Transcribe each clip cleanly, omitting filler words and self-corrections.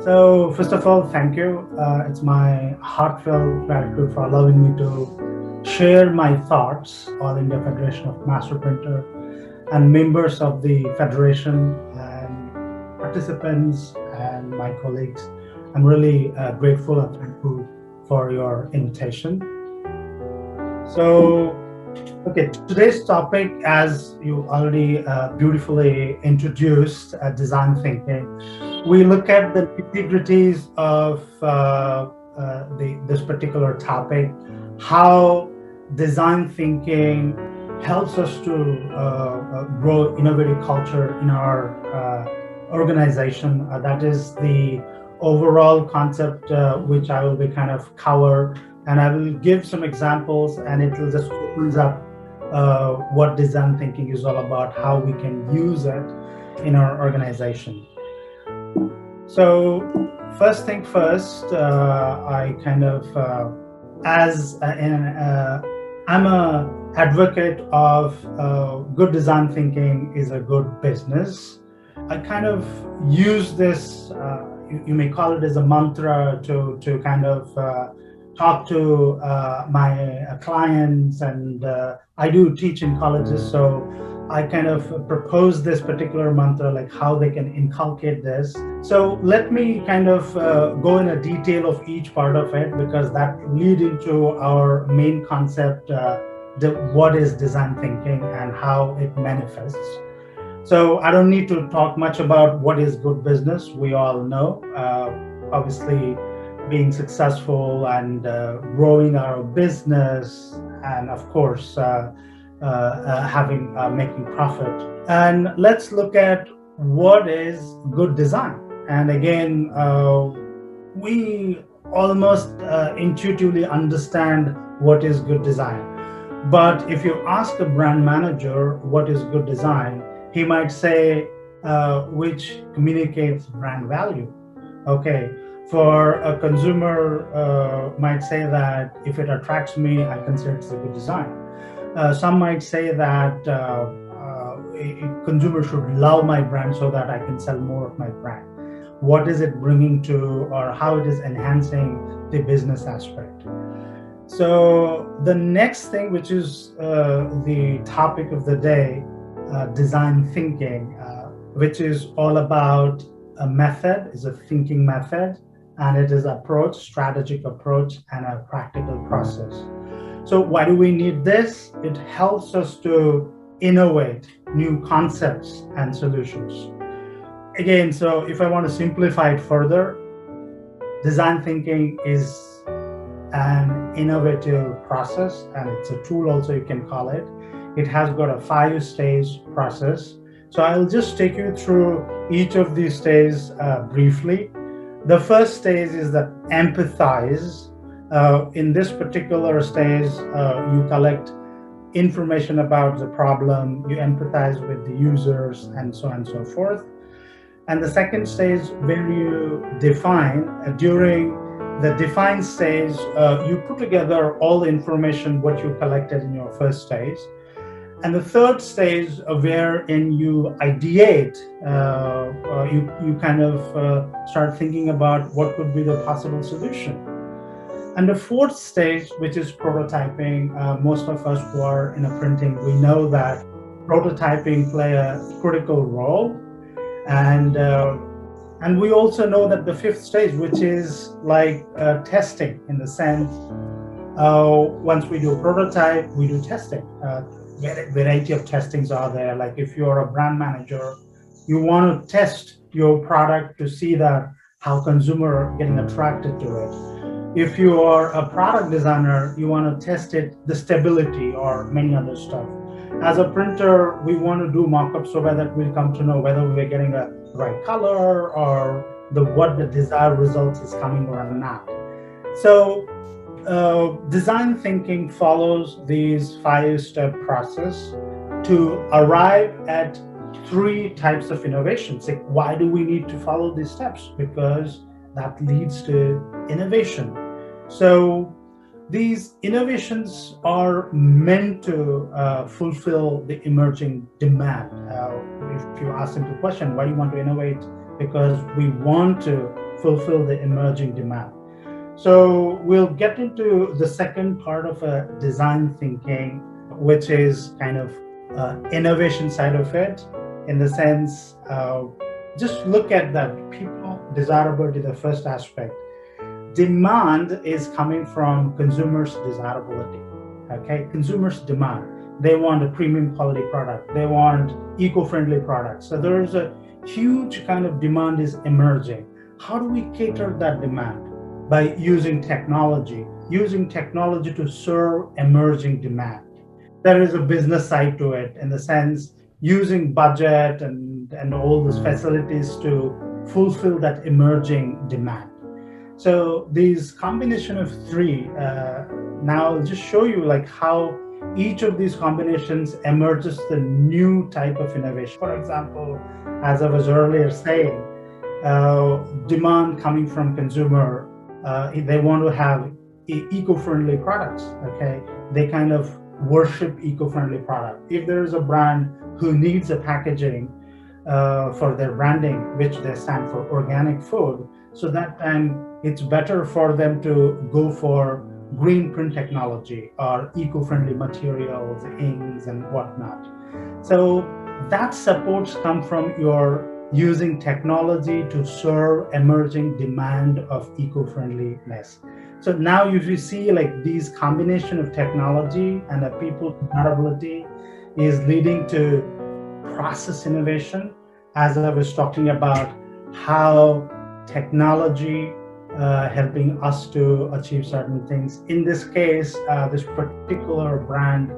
So, first of all, thank you. It's my heartfelt gratitude for allowing me to share my thoughts. All India Federation of Master Printer and members of the Federation and participants and my colleagues. I'm really grateful and thankful for your invitation. So, okay, today's topic, as you already beautifully introduced, design thinking. We look at the nitty-gritties of this particular topic, how design thinking helps us to grow innovative culture in our organization. That is the overall concept which I will be kind of cover, and I will give some examples, and it will just opens up what design thinking is all about, how we can use it in our organization. So first thing first, I kind of, I'm a advocate of good design thinking is a good business. I kind of use this, you may call it as a mantra to kind of talk to my clients, and I do teach in colleges, so I kind of propose this particular mantra, like how they can inculcate this. So let me kind of go in a detail of each part of it, because that lead into our main concept, what is design thinking and how it manifests. So I don't need to talk much about what is good business. We all know, obviously, being successful and growing our business, and of course, making profit. And let's look at what is good design. And again, we almost intuitively understand what is good design. But if you ask a brand manager what is good design, he might say which communicates brand value. Okay. For a consumer, might say that if it attracts me, I consider it's a good design. Some might say that a consumer should love my brand so that I can sell more of my brand. What is it bringing to, or how it is enhancing the business aspect? So the next thing, which is the topic of the day, design thinking, which is all about a method, is a thinking method, and it is approach, strategic approach, and a practical process. So why do we need this? It helps us to innovate new concepts and solutions. Again, so if I want to simplify it further, design thinking is an innovative process, and it's a tool also, you can call it. It has got a 5-stage process. So I'll just take you through each of these stages briefly. The first stage is the empathize. In this particular stage, you collect information about the problem, you empathize with the users, and so on and so forth. And the second stage, where you define, during the define stage, you put together all the information what you collected in your first stage. And the third stage, wherein you ideate, you kind of start thinking about what could be the possible solution. And the fourth stage, which is prototyping, most of us who are in a printing, we know that prototyping play a critical role. And we also know that the fifth stage, which is like testing, in the sense, once we do prototype, we do testing. Variety of testings are there. Like if you're a brand manager, you want to test your product to see that how consumer are getting attracted to it. If you are a product designer, you want to test it, the stability or many other stuff. As a printer, we want to do mock-ups so that we'll come to know whether we're getting the right color or what the desired results is coming or not. So design thinking follows these 5-step process to arrive at 3 types of innovations. Like, why do we need to follow these steps? Because that leads to innovation. So these innovations are meant to fulfill the emerging demand. If you ask simple question, why do you want to innovate? Because we want to fulfill the emerging demand. So we'll get into the second part of design thinking, which is kind of innovation side of it, in the sense, just look at that people desirability, the first aspect. Demand is coming from consumers' desirability. Okay, consumers demand. They want a premium quality product. They want eco-friendly products. So there's a huge kind of demand is emerging. How do we cater that demand? By using technology to serve emerging demand. There is a business side to it, in the sense using budget and all those facilities to fulfill that emerging demand. So these combination of three, now I'll just show you like how each of these combinations emerges the new type of innovation. For example, as I was earlier saying, demand coming from consumer, they want to have eco-friendly products. Okay, they kind of worship eco-friendly product. If there is a brand who needs a packaging for their branding, which they stand for organic food, so that time it's better for them to go for green print technology or eco-friendly materials, inks and whatnot. So that supports come from your using technology to serve emerging demand of eco-friendliness. So now if you see like these combination of technology and a people desirability is leading to process innovation, as I was talking about how technology helping us to achieve certain things. In this case, this particular brand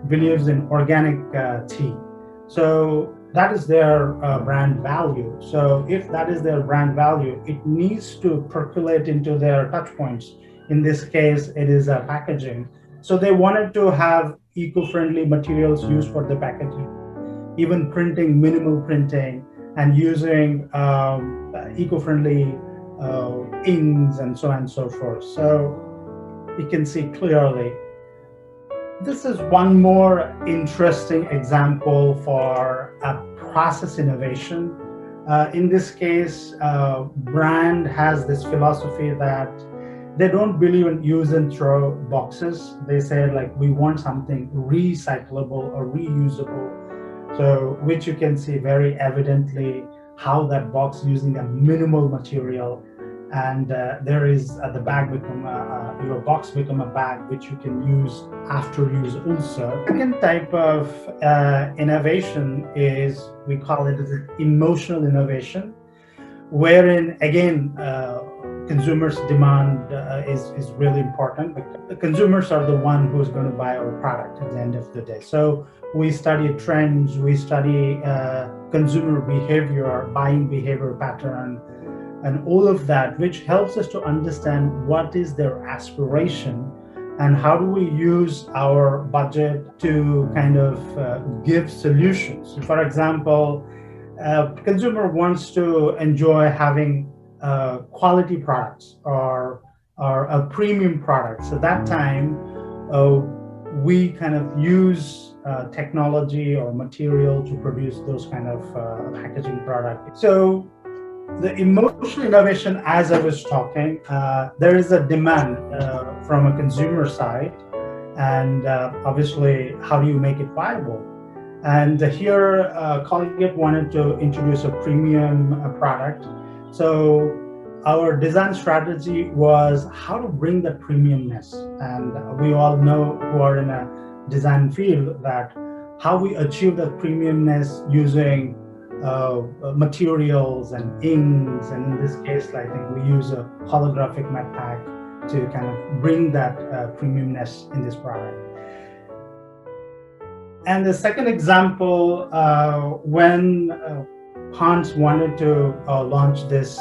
believes in organic tea. So that is their brand value. So if that is their brand value, it needs to percolate into their touch points. In this case, it is packaging. So they wanted to have eco-friendly materials used for the packaging, even printing, minimal printing, and using eco-friendly inks and so on and so forth. So you can see clearly. This is one more interesting example for a process innovation. In this case, brand has this philosophy that they don't believe in use and throw boxes. They say like, we want something recyclable or reusable. So which you can see very evidently how that box using a minimal material, and there is the bag become your box become a bag which you can use after use also. Second type of innovation is, we call it as emotional innovation, wherein again consumers demand is really important, because the consumers are the one who's going to buy our product at the end of the day. So we study trends, we study consumer behavior, buying behavior pattern, and all of that, which helps us to understand what is their aspiration and how do we use our budget to kind of give solutions. For example, consumer wants to enjoy having quality products or a premium product. So that time we kind of use technology or material to produce those kind of packaging products. So the emotional innovation, as I was talking, there is a demand from a consumer side, and obviously, how do you make it viable? And here, Colgate wanted to introduce a premium product. So our design strategy was how to bring the premiumness. And we all know who are in a design field that how we achieve that premiumness using materials and inks, and in this case, I think we use a holographic matte pack to kind of bring that premiumness in this product. And the second example, when Hans wanted to launch this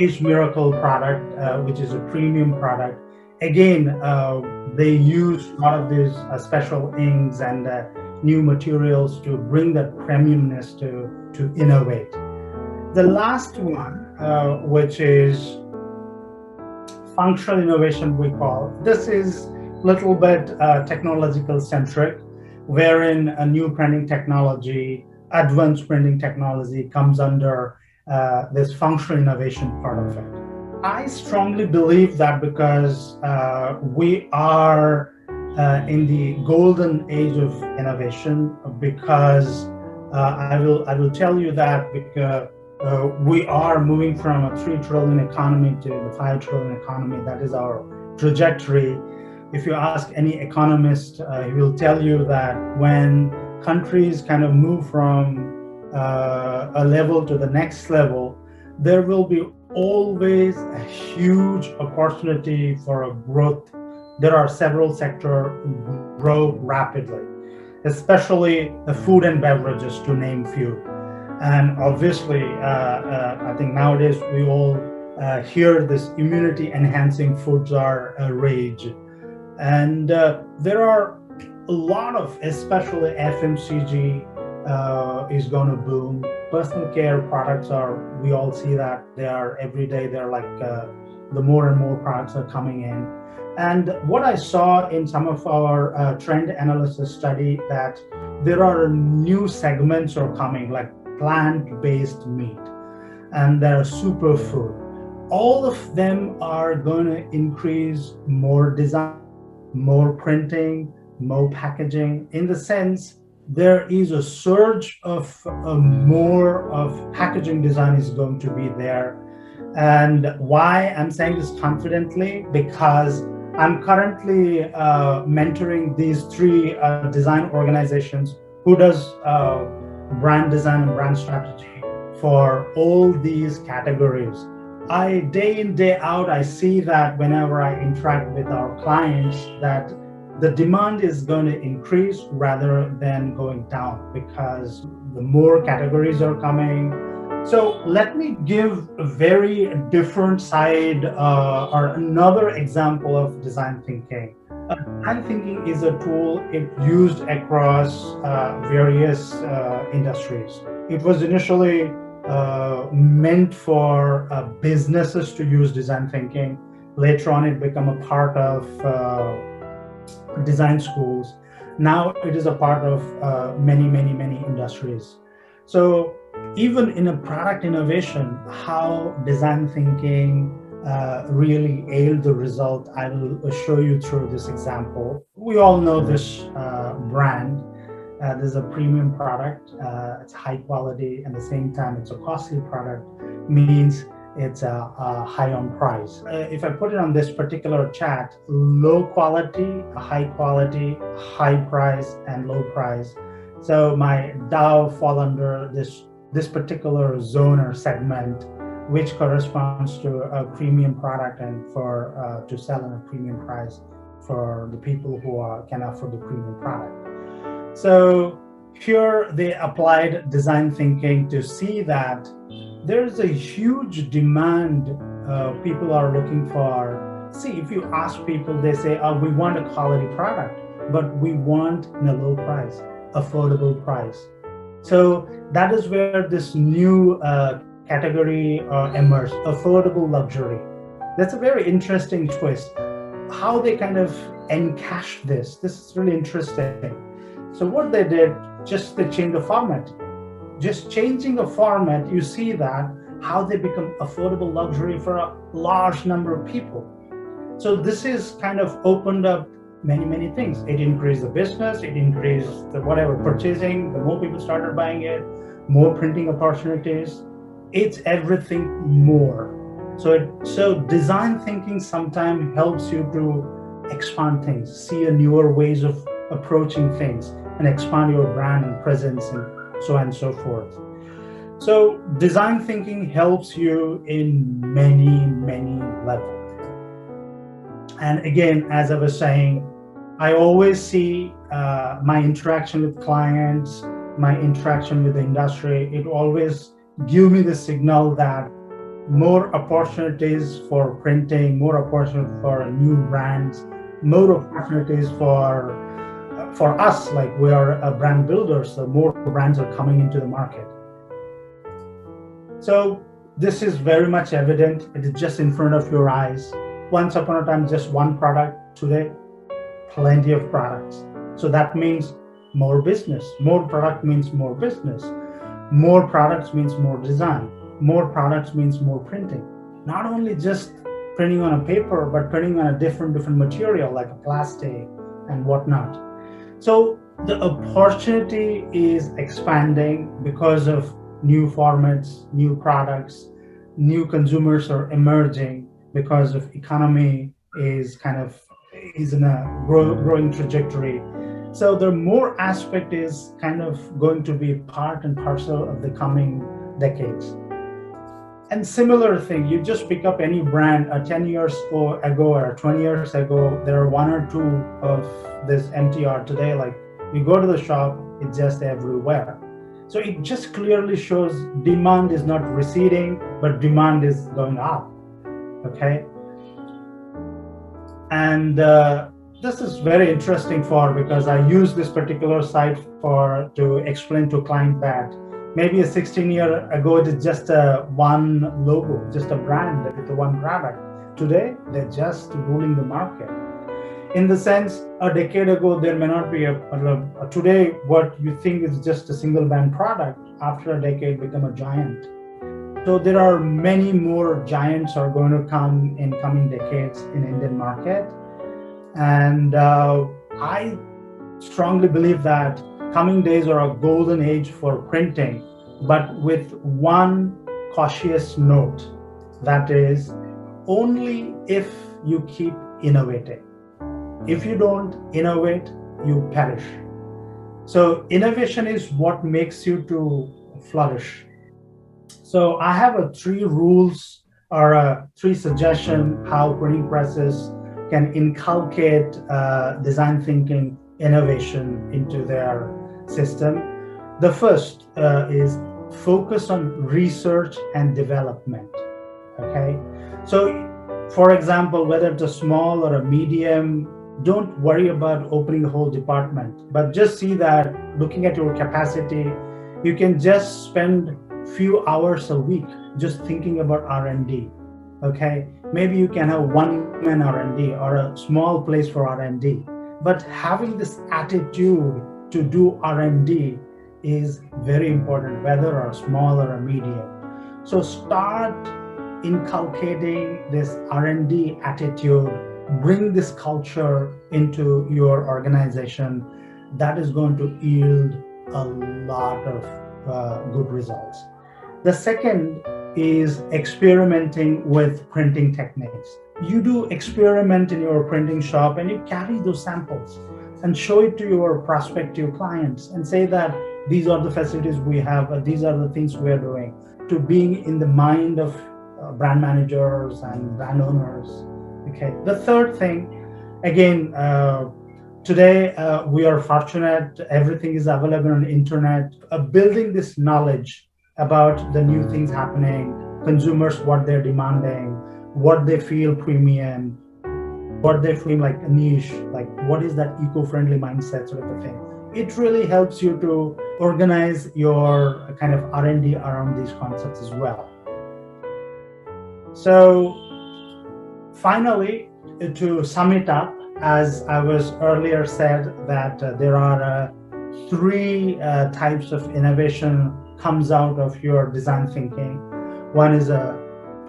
Age Miracle product, which is a premium product, again, they used a lot of these special inks and new materials to bring that premiumness to innovate. The last one, which is functional innovation, we call. This is a little bit technological centric, wherein a new printing technology, advanced printing technology comes under this functional innovation part of it. I strongly believe that because we are in the golden age of innovation, because I will tell you that because we are moving from a 3 trillion economy to the 5 trillion economy. That is our trajectory. If you ask any economist, he will tell you that when countries kind of move from a level to the next level, there will be always a huge opportunity for a growth. There are several sectors grow rapidly, especially the food and beverages, to name few. And obviously, I think nowadays we all hear this immunity enhancing foods are a rage. And there are a lot of, especially FMCG is going to boom. Personal care products are, we all see that they are every day, they're like the more and more products are coming in. And what I saw in some of our trend analysis study, that there are new segments are coming, like plant-based meat, and there are superfood. All of them are going to increase more design, more printing, more packaging. In the sense, there is a surge of more of packaging design is going to be there. And why I'm saying this confidently, because I'm currently mentoring these 3 design organizations who does brand design and brand strategy for all these categories. Day in, day out, I see that whenever I interact with our clients, that the demand is going to increase rather than going down, because the more categories are coming. So let me give a very different side or another example of design thinking. Design thinking is a tool used across various industries. It was initially meant for businesses to use design thinking. Later on, it became a part of design schools. Now it is a part of many industries. So even in a product innovation, how design thinking really yield the result, I will show you through this example. We all know this brand. This is a premium product. It's high quality, and at the same time, it's a costly product, means it's a high on price. If I put it on this particular chart, low quality, high quality, high price, and low price. So my Dow fall under this particular zone or segment, which corresponds to a premium product and for to sell at a premium price for the people who can afford the premium product. So here they applied design thinking to see that there's a huge demand. People are looking for, see, if you ask people, they say, we want a quality product, but we want in a low price, affordable price. So that is where this new category emerged, affordable luxury. That's a very interesting twist. How they kind of encash this is really interesting. So what they did, just they changed the format. Just changing the format, you see that how they become affordable luxury for a large number of people. So this is kind of opened up many things. It increased the business, it increased the whatever purchasing, the more people started buying it, more printing opportunities. It's everything more. So design thinking sometimes helps you to expand things, see a newer ways of approaching things, and expand your brand and presence and so on and so forth. So design thinking helps you in many levels. And again, as I was saying, I always see my interaction with clients, my interaction with the industry, it always gives me the signal that more opportunities for printing, more opportunities for new brands, more opportunities for us, like we are a brand builder, so more brands are coming into the market. So this is very much evident. It is just in front of your eyes. Once upon a time, just one product. Today, plenty of products. So that means more business. More product means more business. More products means more design. more products means more printing. Not only just printing on a paper, but printing on a different material like a plastic and whatnot. So the opportunity is expanding because of new formats, new products, new consumers are emerging because of economy is in a growing trajectory. So the more aspect is kind of going to be part and parcel of the coming decades. And similar thing, you just pick up any brand 10 years ago or 20 years ago, there are one or two of this MTR. Today, like you go to the shop, it's just everywhere. So it just clearly shows demand is not receding, but demand is going up. Okay. And this is very interesting because I use this particular site to explain to client that maybe a 16-year ago, it is just one logo, just a brand with one product. Today, they're just ruling the market. In the sense, a decade ago, there may not be today, what you think is just a single brand product, after a decade become a giant. So there are many more giants are going to come in coming decades in Indian market. And I strongly believe that coming days are a golden age for printing, but with one cautious note, that is only if you keep innovating. If you don't innovate, you perish. So innovation is what makes you to flourish. So I have three rules or three suggestions how printing presses can inculcate design thinking innovation into their system. The first is focus on research and development. Okay, so for example, whether it's a small or a medium, don't worry about opening a whole department, but just see that looking at your capacity, you can just spend few hours a week just thinking about R&D. Okay, maybe you can have one-man R&D or a small place for R&D, but having this attitude to do R&D is very important, whether a small or a medium. So start inculcating this R&D attitude, bring this culture into your organization. That is going to yield a lot of good results. The second is experimenting with printing techniques. You do experiment in your printing shop and you carry those samples and show it to your prospective clients and say that these are the facilities we have, these are the things we are doing, to being in the mind of brand managers and brand owners. Okay. The third thing, again, today we are fortunate, everything is available on the internet. Building this knowledge about the new things happening, consumers, what they're demanding, what they feel premium, what they feel like a niche, like what is that eco-friendly mindset sort of a thing. It really helps you to organize your kind of R&D around these concepts as well. So finally, to sum it up, as I was earlier said, that there are three types of innovation comes out of your design thinking. One is a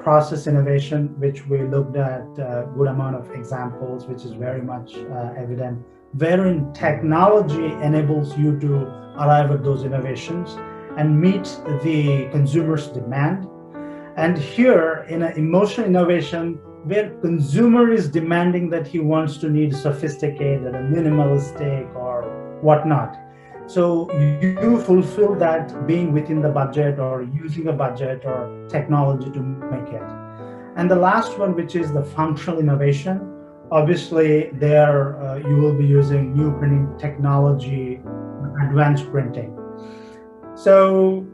process innovation, which we looked at a good amount of examples, which is very much evident, wherein technology enables you to arrive at those innovations and meet the consumer's demand. And here in an emotional innovation, where consumer is demanding that he wants to need sophisticated and minimalistic or whatnot. So you fulfill that being within the budget or using a budget or technology to make it. And the last one, which is the functional innovation, obviously there you will be using new printing technology, advanced printing. So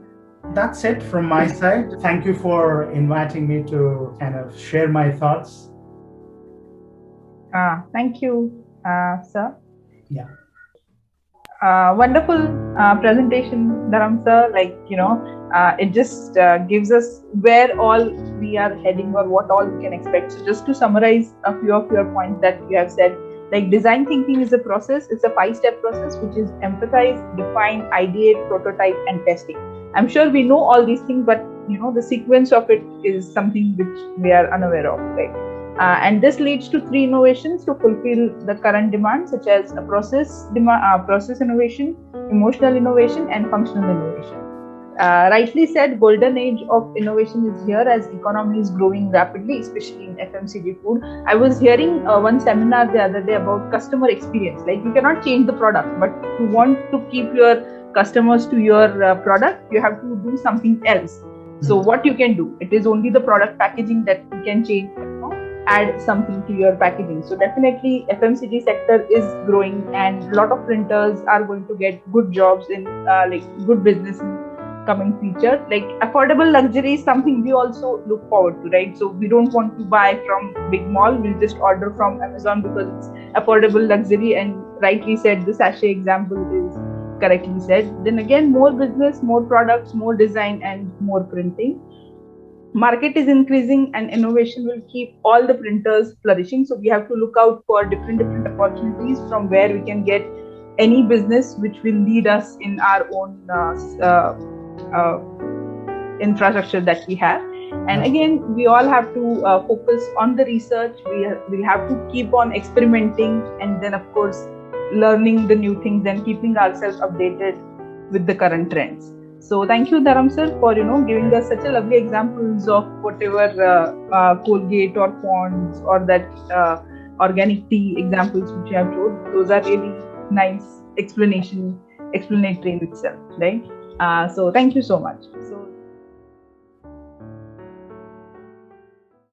that's it from my side. Thank you for inviting me to kind of share my thoughts. Thank you, sir. Yeah. Wonderful presentation, Dharam sir. It just gives us where all we are heading or what all we can expect. So just to summarize a few of your points that you have said, like design thinking is a process. It's a 5-step process, which is empathize, define, ideate, prototype, and testing. I'm sure we know all these things, but the sequence of it is something which we are unaware of, right? And this leads to 3 innovations to fulfill the current demand, such as a process innovation, emotional innovation, and functional innovation. Rightly said, golden age of innovation is here as economy is growing rapidly, especially in FMCG food. I was hearing one seminar the other day about customer experience. Like, you cannot change the product, but if you want to keep your customers to your product, you have to do something else. So what you can do, it is only the product packaging that you can change, add something to your packaging. So definitely FMCG sector is growing, and a lot of printers are going to get good jobs in like good business in coming future. Like, affordable luxury is something we also look forward to, right? So we don't want to buy from big mall, we'll just order from Amazon because it's affordable luxury. And rightly said, the sachet example is correctly said. Then again, more business, more products, more design, and more printing. Market is increasing and innovation will keep all the printers flourishing. So we have to look out for different opportunities from where we can get any business which will lead us in our own infrastructure that we have. And again, we all have to focus on the research. We have to keep on experimenting, and then of course learning the new things and keeping ourselves updated with the current trends. So thank you, Dharam sir, for giving us such a lovely examples of whatever Colgate or Ponds or that organic tea examples which you have showed. Those are really nice explanatory in itself, right? So thank you so much.